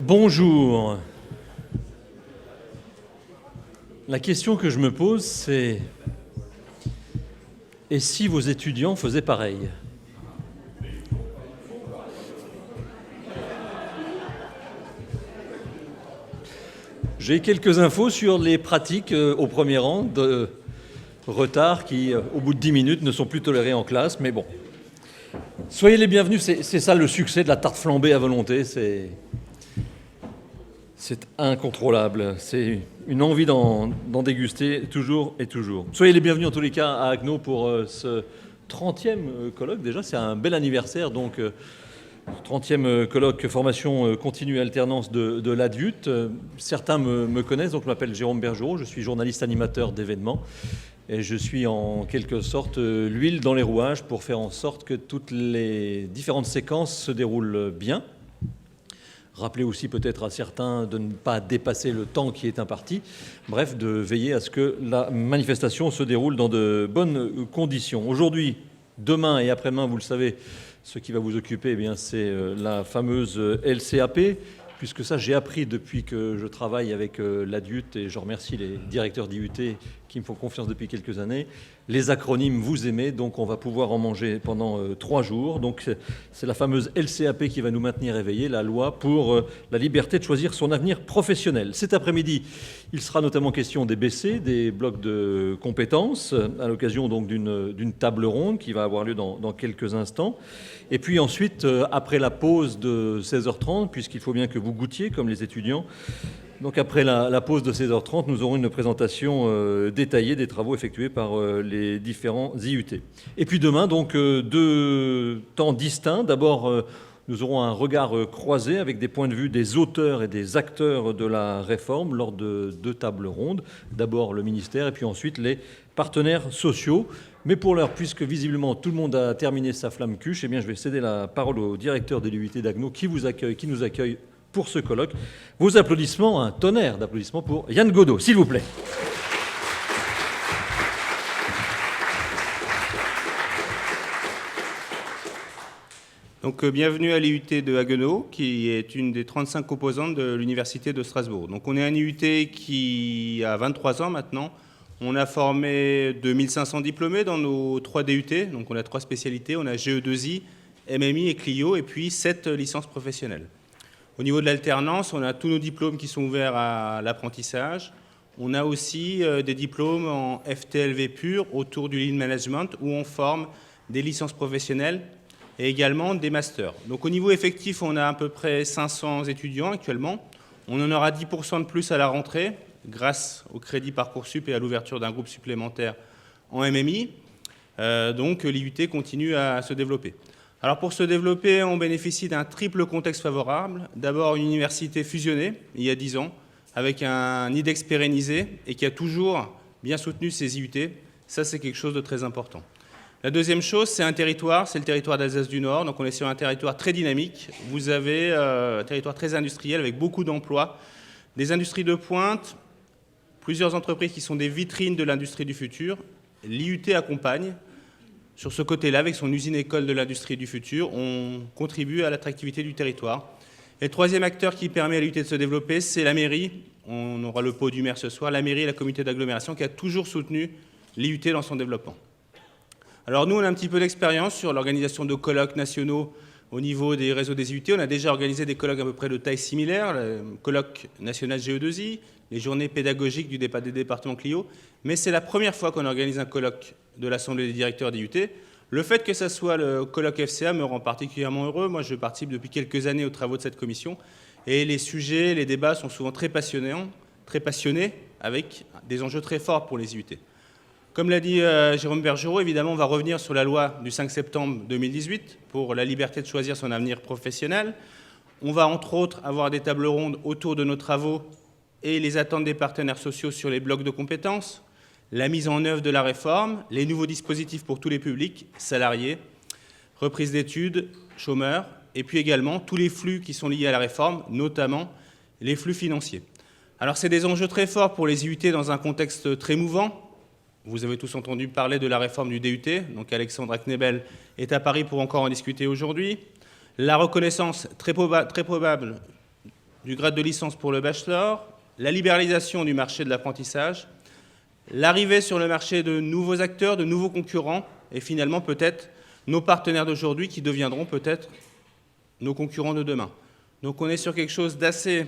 Bonjour. La question que je me pose, c'est: et si vos étudiants faisaient pareil? J'ai quelques infos sur les pratiques au premier rang de retard qui, au bout de 10 minutes, ne sont plus tolérées en classe, mais bon. Soyez les bienvenus, c'est ça le succès de la tarte flambée à volonté, c'est incontrôlable, c'est une envie d'en déguster toujours et toujours. Soyez les bienvenus en tous les cas à Agno pour ce 30e colloque. Déjà, c'est un bel anniversaire, donc 30e colloque formation continue et alternance de l'ADUT. Certains me connaissent, donc je m'appelle Jérôme Bergerot, je suis journaliste animateur d'événements. Et je suis en quelque sorte l'huile dans les rouages pour faire en sorte que toutes les différentes séquences se déroulent bien. Rappelez aussi peut-être à certains de ne pas dépasser le temps qui est imparti. Bref, de veiller à ce que la manifestation se déroule dans de bonnes conditions. Aujourd'hui, demain et après-demain, vous le savez, ce qui va vous occuper, eh bien, c'est la fameuse LCAP, puisque ça, j'ai appris depuis que je travaille avec l'ADUT, et je remercie les directeurs d'IUT qui me font confiance depuis quelques années. Les acronymes, vous aimez, donc on va pouvoir en manger pendant 3 jours. Donc c'est la fameuse LCAP qui va nous maintenir éveillés, la loi pour la liberté de choisir son avenir professionnel. Cet après-midi, il sera notamment question des BC, des blocs de compétences, à l'occasion donc d'une table ronde qui va avoir lieu dans quelques instants. Et puis ensuite, après la pause de 16h30, puisqu'il faut bien que vous goûtiez, comme les étudiants, donc après la pause de 16h30, nous aurons une présentation détaillée des travaux effectués par les différents IUT. Et puis demain, donc 2 temps distincts. D'abord, nous aurons un regard croisé avec des points de vue des auteurs et des acteurs de la réforme lors de 2 tables rondes. D'abord le ministère et puis ensuite les partenaires sociaux. Mais pour l'heure, puisque visiblement tout le monde a terminé sa flamme cuche, eh bien je vais céder la parole au directeur de l'IUT d'Agno qui nous accueille pour ce colloque. Vos applaudissements, un tonnerre d'applaudissements pour Yann Godot, s'il vous plaît. Donc, bienvenue à l'IUT de Haguenau, qui est une des 35 composantes de l'Université de Strasbourg. Donc, on est un IUT qui a 23 ans maintenant. On a formé 2500 diplômés dans nos 3 DUT. Donc, on a 3 spécialités. On a GE2I, MMI et Clio, et puis 7 licences professionnelles. Au niveau de l'alternance, on a tous nos diplômes qui sont ouverts à l'apprentissage. On a aussi des diplômes en FTLV pur autour du Lean Management où on forme des licences professionnelles et également des masters. Donc au niveau effectif, on a à peu près 500 étudiants actuellement. On en aura 10% de plus à la rentrée grâce au crédit Parcoursup et à l'ouverture d'un groupe supplémentaire en MMI. Donc l'IUT continue à se développer. Alors pour se développer, on bénéficie d'un triple contexte favorable. D'abord une université fusionnée il y a 10 ans avec un IDEX pérennisé et qui a toujours bien soutenu ses IUT. Ça, c'est quelque chose de très important. La deuxième chose, c'est un territoire, c'est le territoire d'Alsace du Nord. Donc on est sur un territoire très dynamique. Vous avez un territoire très industriel avec beaucoup d'emplois, des industries de pointe, plusieurs entreprises qui sont des vitrines de l'industrie du futur. L'IUT accompagne. Sur ce côté-là, avec son usine-école de l'industrie du futur, on contribue à l'attractivité du territoire. Et le troisième acteur qui permet à l'IUT de se développer, c'est la mairie. On aura le pot du maire ce soir. La mairie et la communauté d'agglomération qui a toujours soutenu l'IUT dans son développement. Alors nous, on a un petit peu d'expérience sur l'organisation de colloques nationaux au niveau des réseaux des IUT. On a déjà organisé des colloques à peu près de taille similaire, le colloque national GE2I, les journées pédagogiques des départements Clio. Mais c'est la première fois qu'on organise un colloque de l'Assemblée des directeurs d'IUT. Le fait que ça soit le colloque FCA me rend particulièrement heureux. Moi, je participe depuis quelques années aux travaux de cette commission. Et les sujets, les débats sont souvent très passionnés, avec des enjeux très forts pour les IUT. Comme l'a dit Jérôme Bergerot, évidemment, on va revenir sur la loi du 5 septembre 2018 pour la liberté de choisir son avenir professionnel. On va, entre autres, avoir des tables rondes autour de nos travaux et les attentes des partenaires sociaux sur les blocs de compétences, la mise en œuvre de la réforme, les nouveaux dispositifs pour tous les publics, salariés, reprise d'études, chômeurs, et puis également tous les flux qui sont liés à la réforme, notamment les flux financiers. Alors c'est des enjeux très forts pour les IUT dans un contexte très mouvant. Vous avez tous entendu parler de la réforme du DUT, donc Alexandra Knebel est à Paris pour encore en discuter aujourd'hui. La reconnaissance très probable du grade de licence pour le bachelor, la libéralisation du marché de l'apprentissage, l'arrivée sur le marché de nouveaux acteurs, de nouveaux concurrents, et finalement peut-être nos partenaires d'aujourd'hui qui deviendront peut-être nos concurrents de demain. Donc on est sur quelque chose d'assez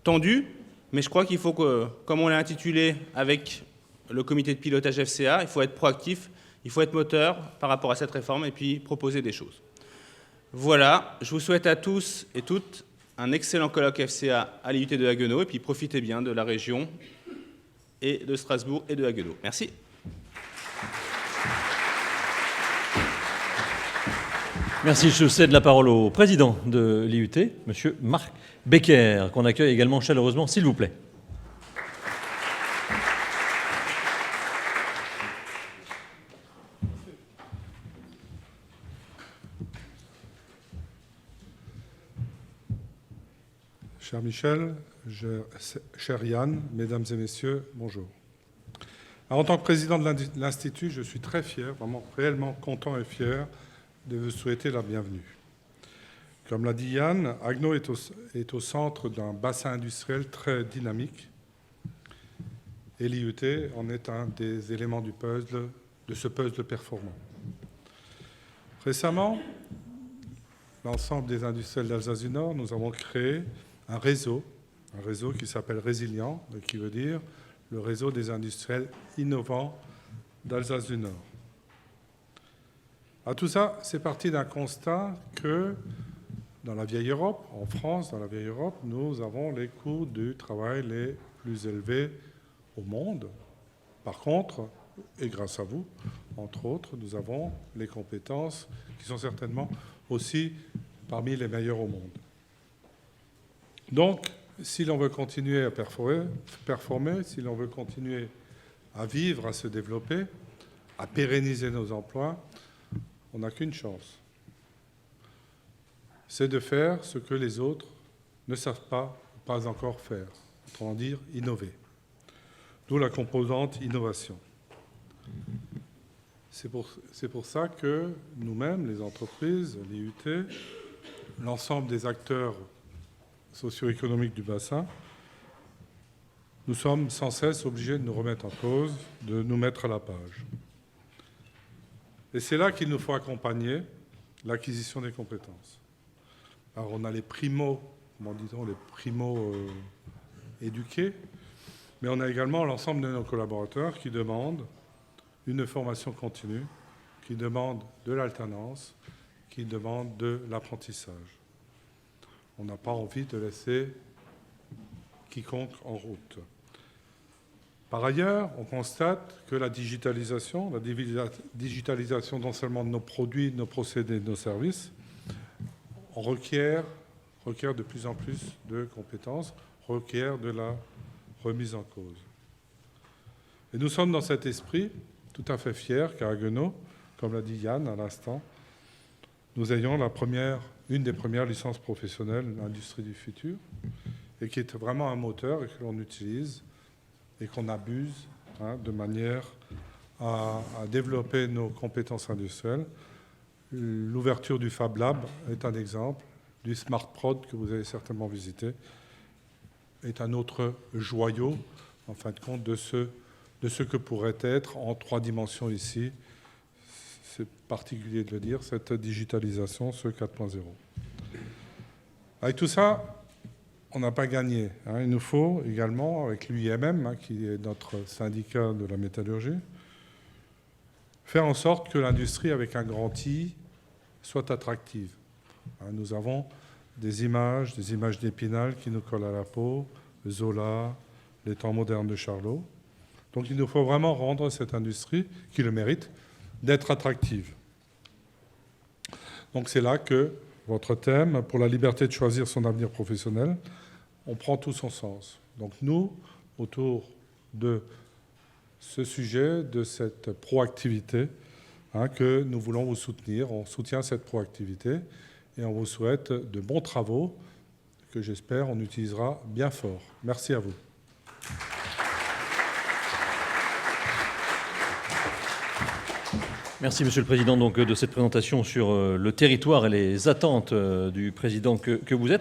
tendu, mais je crois qu'il faut que, comme on l'a intitulé avec le comité de pilotage FCA, il faut être proactif, il faut être moteur par rapport à cette réforme et puis proposer des choses. Voilà, je vous souhaite à tous et toutes un excellent colloque FCA à l'IUT de Haguenau et puis profitez bien de la région et de Strasbourg et de Haguenau. Merci. Merci, je cède la parole au président de l'IUT, M. Marc Becker, qu'on accueille également chaleureusement, s'il vous plaît. Cher Michel, cher Yann, mesdames et messieurs, bonjour. Alors, en tant que président de l'Institut, je suis très fier, vraiment réellement content et fier de vous souhaiter la bienvenue. Comme l'a dit Yann, Haguenau est au centre d'un bassin industriel très dynamique et l'IUT en est un des éléments du puzzle, de ce puzzle performant. Récemment, l'ensemble des industriels d'Alsace du Nord, nous avons créé un réseau qui s'appelle Résilient, qui veut dire le réseau des industriels innovants d'Alsace du Nord. À tout ça, c'est parti d'un constat que dans la vieille Europe, en France, dans la vieille Europe, nous avons les coûts du travail les plus élevés au monde. Par contre, et grâce à vous, entre autres, nous avons les compétences qui sont certainement aussi parmi les meilleures au monde. Donc, si l'on veut continuer à performer, si l'on veut continuer à vivre, à se développer, à pérenniser nos emplois, on n'a qu'une chance. C'est de faire ce que les autres ne savent pas encore faire, autrement dire, innover. D'où la composante innovation. C'est pour ça que nous-mêmes, les entreprises, l'IUT, l'ensemble des acteurs socio-économiques du bassin, nous sommes sans cesse obligés de nous remettre en cause, de nous mettre à la page. Et c'est là qu'il nous faut accompagner l'acquisition des compétences. Alors on a les primo, comment dit-on, les primo-éduqués, mais on a également l'ensemble de nos collaborateurs qui demandent une formation continue, qui demandent de l'alternance, qui demandent de l'apprentissage. On n'a pas envie de laisser quiconque en route. Par ailleurs, on constate que la digitalisation non seulement de nos produits, de nos procédés, de nos services, requiert de plus en plus de compétences, requiert de la remise en cause. Et nous sommes dans cet esprit tout à fait fiers qu'à Haguenau, comme l'a dit Yann à l'instant, nous ayons une des premières licences professionnelles de l'industrie du futur et qui est vraiment un moteur et que l'on utilise et qu'on abuse de manière à développer nos compétences industrielles. L'ouverture du Fab Lab est un exemple, du Smart Prod que vous avez certainement visité, est un autre joyau, en fin de compte, de ce que pourrait être en 3 dimensions ici, c'est particulier de le dire, cette digitalisation, ce 4.0. Avec tout ça, on n'a pas gagné. Il nous faut également, avec l'UIMM, qui est notre syndicat de la métallurgie, faire en sorte que l'industrie, avec un grand I, soit attractive. Nous avons des images d'Épinal qui nous collent à la peau, Zola, les temps modernes de Charlot. Donc il nous faut vraiment rendre cette industrie, qui le mérite, d'être attractive. Donc c'est là que votre thème, pour la liberté de choisir son avenir professionnel, on prend tout son sens. Donc nous, autour de ce sujet, de cette proactivité, que nous voulons vous soutenir, on soutient cette proactivité et on vous souhaite de bons travaux que j'espère on utilisera bien fort. Merci à vous. Merci Monsieur le Président donc, de cette présentation sur le territoire et les attentes du Président que vous êtes.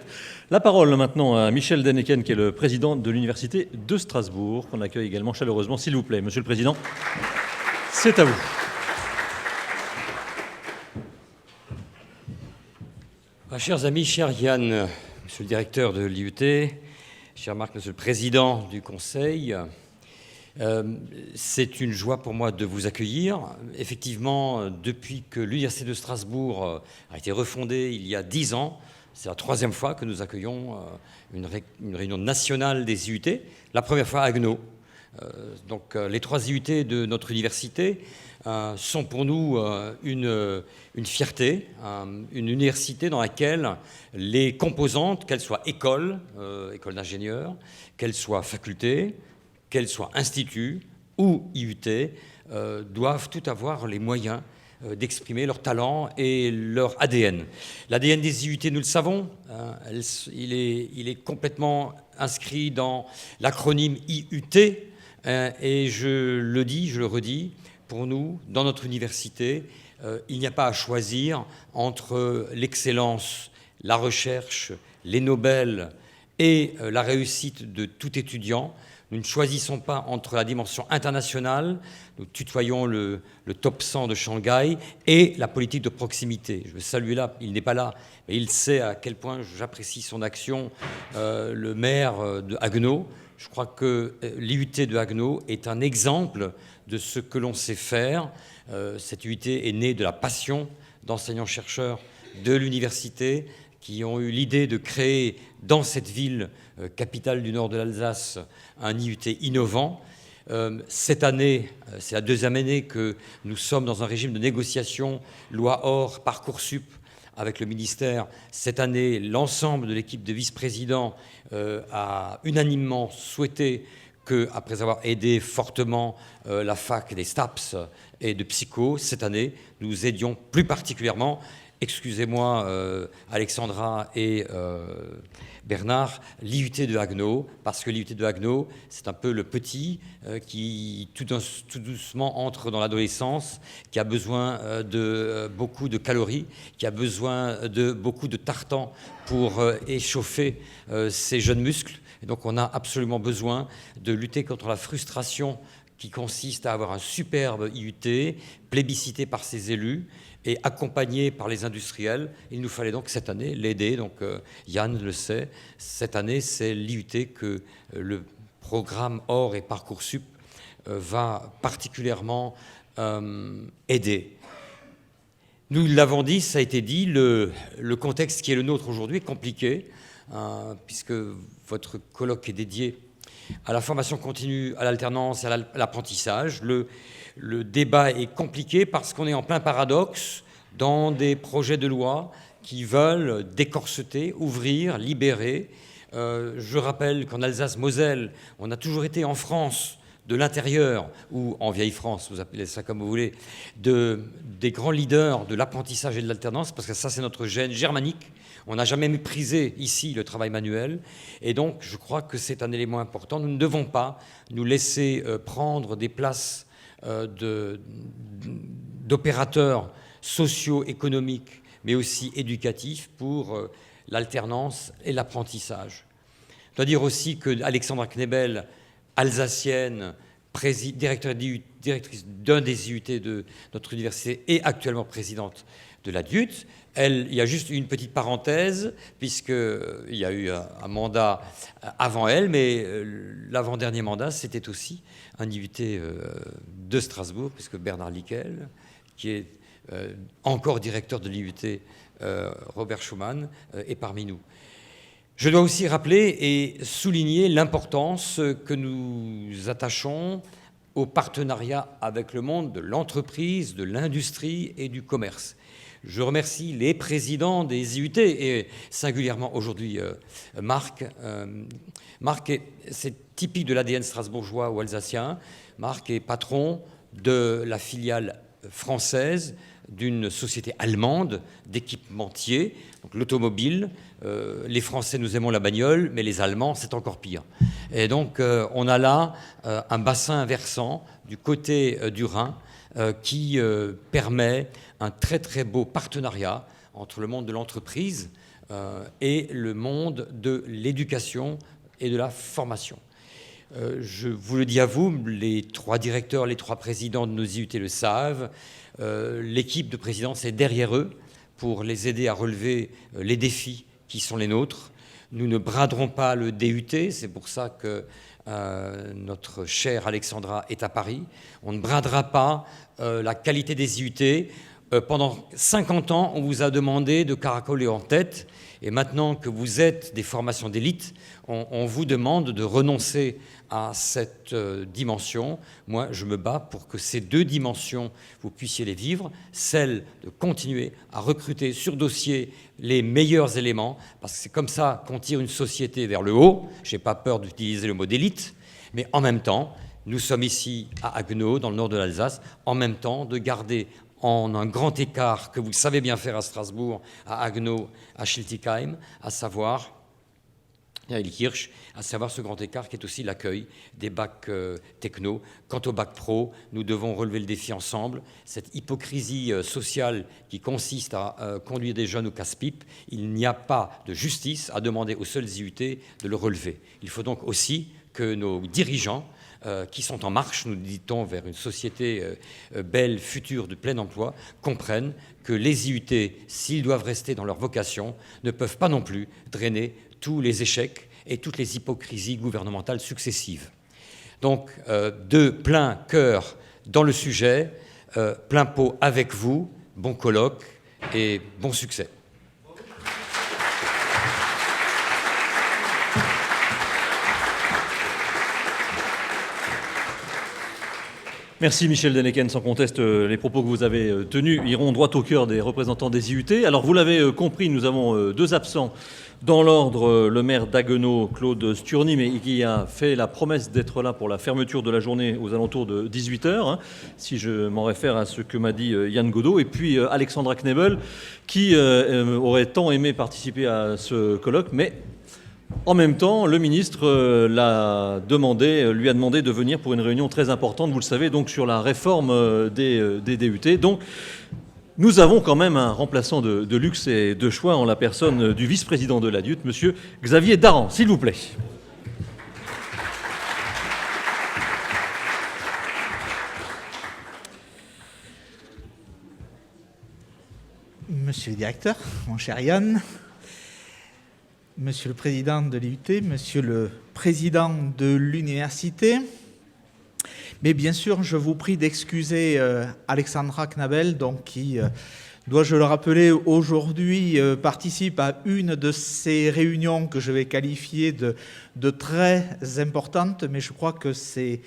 La parole maintenant à Michel Denneken, qui est le Président de l'Université de Strasbourg, qu'on accueille également chaleureusement, s'il vous plaît. Monsieur le Président, c'est à vous. Chers amis, cher Yann, Monsieur le Directeur de l'IUT, cher Marc, Monsieur le Président du Conseil, c'est une joie pour moi de vous accueillir. Effectivement, depuis que l'Université de Strasbourg a été refondée il y a 10 ans, c'est la 3e fois que nous accueillons une réunion nationale des IUT, la première fois à Haguenau. Donc les 3 IUT de notre université sont pour nous une fierté, une université dans laquelle les composantes, qu'elles soient écoles d'ingénieurs, qu'elles soient facultés, qu'elles soient instituts ou IUT, doivent tout avoir les moyens d'exprimer leur talent et leur ADN. L'ADN des IUT, nous le savons, il est complètement inscrit dans l'acronyme IUT, et je le redis, pour nous, dans notre université, il n'y a pas à choisir entre l'excellence, la recherche, les Nobel et la réussite de tout étudiant. Nous ne choisissons pas entre la dimension internationale, nous tutoyons le top 100 de Shanghai, et la politique de proximité. Je veux saluer là, il n'est pas là, mais il sait à quel point j'apprécie son action, le maire de Haguenau. Je crois que l'IUT de Haguenau est un exemple de ce que l'on sait faire. Cette IUT est née de la passion d'enseignants-chercheurs de l'université qui ont eu l'idée de créer dans cette ville, capitale du nord de l'Alsace, un IUT innovant. Cette année, c'est la 2e année que nous sommes dans un régime de négociation loi OR, Parcoursup, avec le ministère. Cette année, l'ensemble de l'équipe de vice-présidents a unanimement souhaité qu'après avoir aidé fortement la fac des STAPS et de psycho, cette année, nous aidions plus particulièrement, excusez-moi Alexandra et Bernard, l'IUT de Haguenau, parce que l'IUT de Haguenau, c'est un peu le petit qui tout doucement entre dans l'adolescence, qui a besoin de beaucoup de calories, qui a besoin de beaucoup de tartan pour échauffer ses jeunes muscles. Et donc on a absolument besoin de lutter contre la frustration qui consiste à avoir un superbe IUT, plébiscité par ses élus et accompagné par les industriels. Il nous fallait donc cette année l'aider. Donc Yann le sait, cette année c'est l'IUT que le programme OR et Parcoursup va particulièrement aider. Nous l'avons dit, ça a été dit, le contexte qui est le nôtre aujourd'hui est compliqué, puisque votre colloque est dédié à la formation continue, à l'alternance et à l'apprentissage. Le débat est compliqué parce qu'on est en plein paradoxe dans des projets de loi qui veulent décorseter, ouvrir, libérer. Je rappelle qu'en Alsace-Moselle, on a toujours été en France de l'intérieur, ou en vieille France, vous appelez ça comme vous voulez, des grands leaders de l'apprentissage et de l'alternance, parce que ça c'est notre gène germanique. On n'a jamais méprisé ici le travail manuel, et donc je crois que c'est un élément important. Nous ne devons pas nous laisser prendre des places d'opérateurs socio-économiques, mais aussi éducatifs pour l'alternance et l'apprentissage. Je dois dire aussi que Alexandra Knebel, alsacienne, directrice d'un des IUT de notre université et actuellement présidente de la DUT. Il y a juste une petite parenthèse, puisqu'il y a eu un mandat avant elle, mais l'avant-dernier mandat, c'était aussi un IUT de Strasbourg, puisque Bernard Lickel, qui est encore directeur de l'IUT Robert Schuman, est parmi nous. Je dois aussi rappeler et souligner l'importance que nous attachons au partenariat avec le monde de l'entreprise, de l'industrie et du commerce. Je remercie les présidents des IUT et singulièrement aujourd'hui Marc. Marc, c'est typique de l'ADN strasbourgeois ou alsacien. Marc est patron de la filiale française d'une société allemande d'équipementiers, donc l'automobile. Les Français, nous aimons la bagnole, mais les Allemands, c'est encore pire. Et donc, on a là un bassin versant du côté du Rhin qui permet un très très beau partenariat entre le monde de l'entreprise et le monde de l'éducation et de la formation. Je vous le dis à vous, les 3 directeurs, les 3 présidents de nos IUT le savent, l'équipe de présidence est derrière eux pour les aider à relever les défis qui sont les nôtres. Nous ne braderons pas le DUT, c'est pour ça que notre chère Alexandra est à Paris. On ne bradera pas la qualité des IUT. Pendant 50 ans, on vous a demandé de caracoler en tête, et maintenant que vous êtes des formations d'élite, on vous demande de renoncer à cette dimension. Moi, je me bats pour que ces 2 dimensions, vous puissiez les vivre, celle de continuer à recruter sur dossier les meilleurs éléments, parce que c'est comme ça qu'on tire une société vers le haut. Je n'ai pas peur d'utiliser le mot d'élite, mais en même temps, nous sommes ici à Haguenau, dans le nord de l'Alsace, en même temps de garder en un grand écart que vous savez bien faire à Strasbourg, à Haguenau, à Schiltigheim, à savoir, à Ilkirch, à savoir ce grand écart qui est aussi l'accueil des bacs techno. Quant au bac pro, nous devons relever le défi ensemble. Cette hypocrisie sociale qui consiste à conduire des jeunes au casse-pipe, il n'y a pas de justice à demander aux seuls IUT de le relever. Il faut donc aussi que nos dirigeants qui sont en marche, nous dit-on, vers une société belle, future, de plein emploi, comprennent que les IUT, s'ils doivent rester dans leur vocation, ne peuvent pas non plus drainer tous les échecs et toutes les hypocrisies gouvernementales successives. Donc, de plein cœur dans le sujet, plein pot avec vous, bon colloque et bon succès. Merci Michel Denneken. Sans conteste, les propos que vous avez tenus iront droit au cœur des représentants des IUT. Alors vous l'avez compris, nous avons 2 absents. Dans l'ordre, le maire d'Haguenau, Claude Sturny, mais qui a fait la promesse d'être là pour la fermeture de la journée aux alentours de 18h, si je m'en réfère à ce que m'a dit Yann Godot. Et puis Alexandra Knebel, qui aurait tant aimé participer à ce colloque, mais en même temps, le ministre lui a demandé de venir pour une réunion très importante, vous le savez, donc sur la réforme des DUT. Donc, nous avons quand même un remplaçant de luxe et de choix en la personne du vice-président de l'ADUT, monsieur Xavier Daran, s'il vous plaît. Monsieur le directeur, mon cher Yann, Monsieur le président de l'IUT, Monsieur le président de l'université, mais bien sûr, je vous prie d'excuser Alexandra Knebel, donc qui, dois-je le rappeler, aujourd'hui participe à une de ces réunions que je vais qualifier de très importantes, mais je crois que ses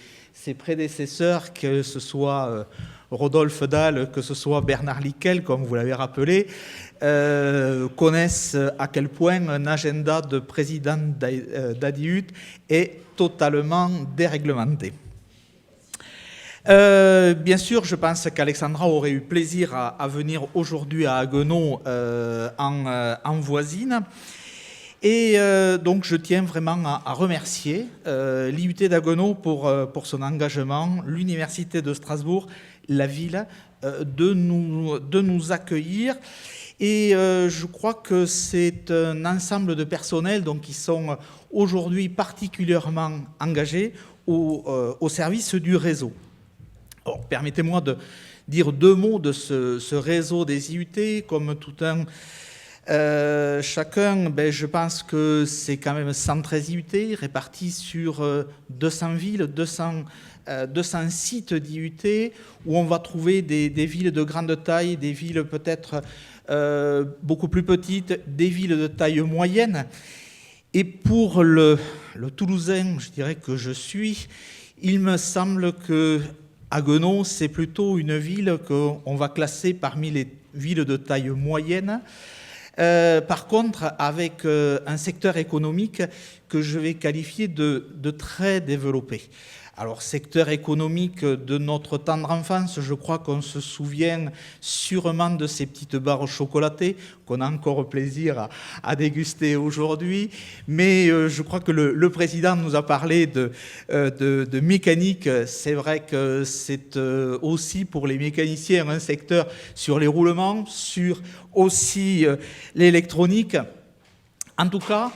prédécesseurs, que ce soit Rodolphe Dahl, que ce soit Bernard Lickel, comme vous l'avez rappelé, connaissent à quel point un agenda de président d'ADIUT est totalement déréglementé. Bien sûr, je pense qu'Alexandra aurait eu plaisir à venir aujourd'hui à Haguenau en voisine. Et donc, je tiens vraiment à remercier l'IUT d'Haguenau pour son engagement, l'Université de Strasbourg, la ville, de nous accueillir. Et je crois que c'est un ensemble de personnels donc, qui sont aujourd'hui particulièrement engagés au service du réseau. Alors, permettez-moi de dire 2 mots de ce réseau des IUT. Comme tout un chacun, je pense que c'est quand même 113 IUT répartis sur 200 villes, 200 sites d'IUT où on va trouver des villes de grande taille, des villes peut-être beaucoup plus petites, des villes de taille moyenne. Et pour le Toulousain, je dirais que je suis, il me semble que Haguenau, c'est plutôt une ville qu'on va classer parmi les villes de taille moyenne. Par contre, avec un secteur économique que je vais qualifier de très développé, Alors, secteur économique de notre tendre enfance, je crois qu'on se souvient sûrement de ces petites barres chocolatées qu'on a encore plaisir à déguster aujourd'hui. Mais je crois que le président nous a parlé de mécanique. C'est vrai que c'est aussi pour les mécaniciens un secteur sur les roulements, sur aussi l'électronique. En tout cas,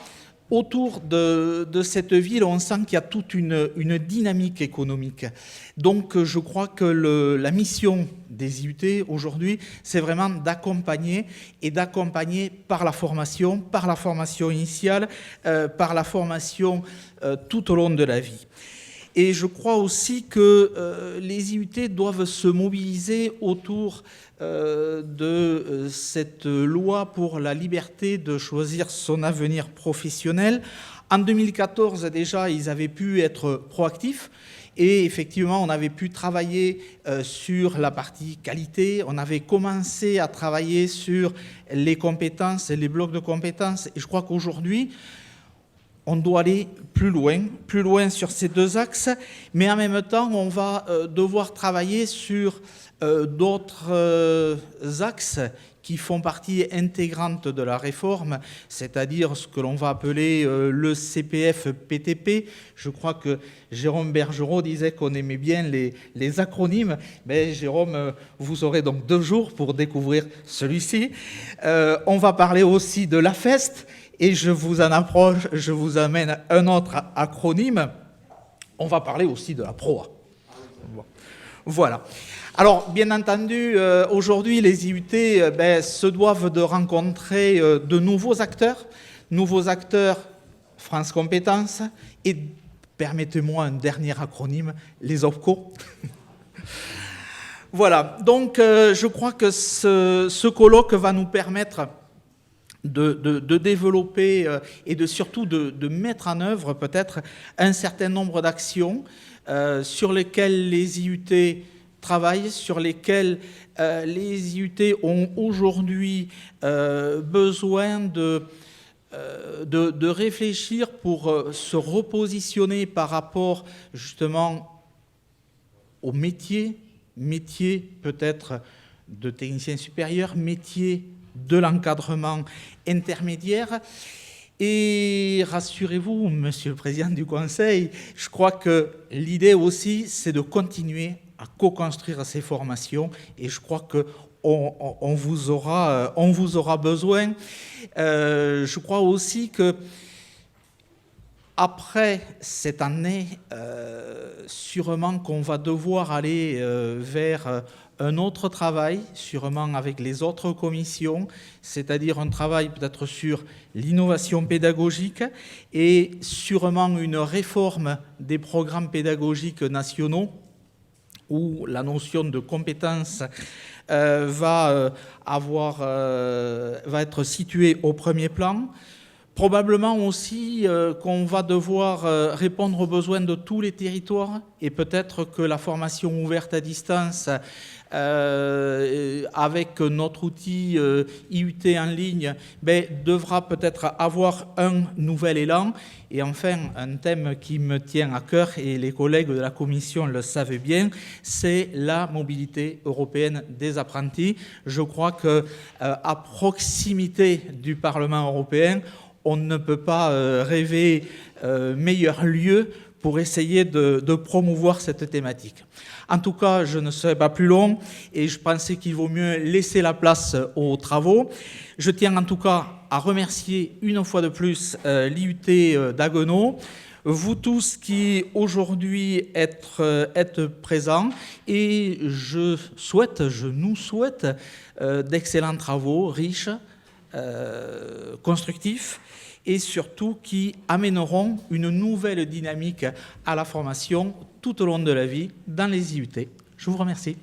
autour de cette ville, on sent qu'il y a toute une dynamique économique. Donc, je crois que la mission des IUT aujourd'hui, c'est vraiment d'accompagner par la formation initiale, par la formation tout au long de la vie. Et je crois aussi que les IUT doivent se mobiliser autour de cette loi pour la liberté de choisir son avenir professionnel. En 2014, déjà, ils avaient pu être proactifs. Et effectivement, on avait pu travailler sur la partie qualité. On avait commencé à travailler sur les compétences, les blocs de compétences. Et je crois qu'aujourd'hui, on doit aller plus loin sur ces deux axes, mais en même temps, on va devoir travailler sur d'autres axes qui font partie intégrante de la réforme, c'est-à-dire ce que l'on va appeler le CPF-PTP. Je crois que Jérôme Bergerot disait qu'on aimait bien les acronymes. Mais Jérôme, vous aurez donc 2 jours pour découvrir celui-ci. On va parler aussi de l'AFEST. Et je vous amène un autre acronyme. On va parler aussi de la PROA. Voilà. Alors, bien entendu, aujourd'hui, les IUT se doivent de rencontrer de nouveaux acteurs France Compétences, et permettez-moi un dernier acronyme, les OPCO. Voilà. Donc, je crois que ce colloque va nous permettre de développer et surtout de mettre en œuvre peut-être un certain nombre d'actions sur lesquelles les IUT travaillent, sur lesquelles les IUT ont aujourd'hui besoin de réfléchir pour se repositionner par rapport justement au métier peut-être de technicien supérieur, métier de l'encadrement intermédiaire. Et rassurez-vous, Monsieur le Président du Conseil, je crois que l'idée aussi, c'est de continuer à co-construire ces formations, et je crois qu'on vous aura besoin. Je crois aussi que après cette année, sûrement qu'on va devoir aller vers un autre travail, sûrement avec les autres commissions, c'est-à-dire un travail peut-être sur l'innovation pédagogique et sûrement une réforme des programmes pédagogiques nationaux où la notion de compétence va être située au premier plan. Probablement aussi qu'on va devoir répondre aux besoins de tous les territoires, et peut-être que la formation ouverte à distance avec notre outil IUT en ligne devra peut-être avoir un nouvel élan. Et enfin, un thème qui me tient à cœur, et les collègues de la Commission le savent bien, c'est la mobilité européenne des apprentis. Je crois qu'à proximité du Parlement européen, on ne peut pas rêver meilleur lieu pour essayer de promouvoir cette thématique. En tout cas, je ne serai pas plus long et je pensais qu'il vaut mieux laisser la place aux travaux. Je tiens en tout cas à remercier une fois de plus l'IUT d'Haguenau, vous tous qui aujourd'hui êtes présents, et je nous souhaite d'excellents travaux, riches, constructifs, et surtout qui amèneront une nouvelle dynamique à la formation tout au long de la vie dans les IUT. Je vous remercie.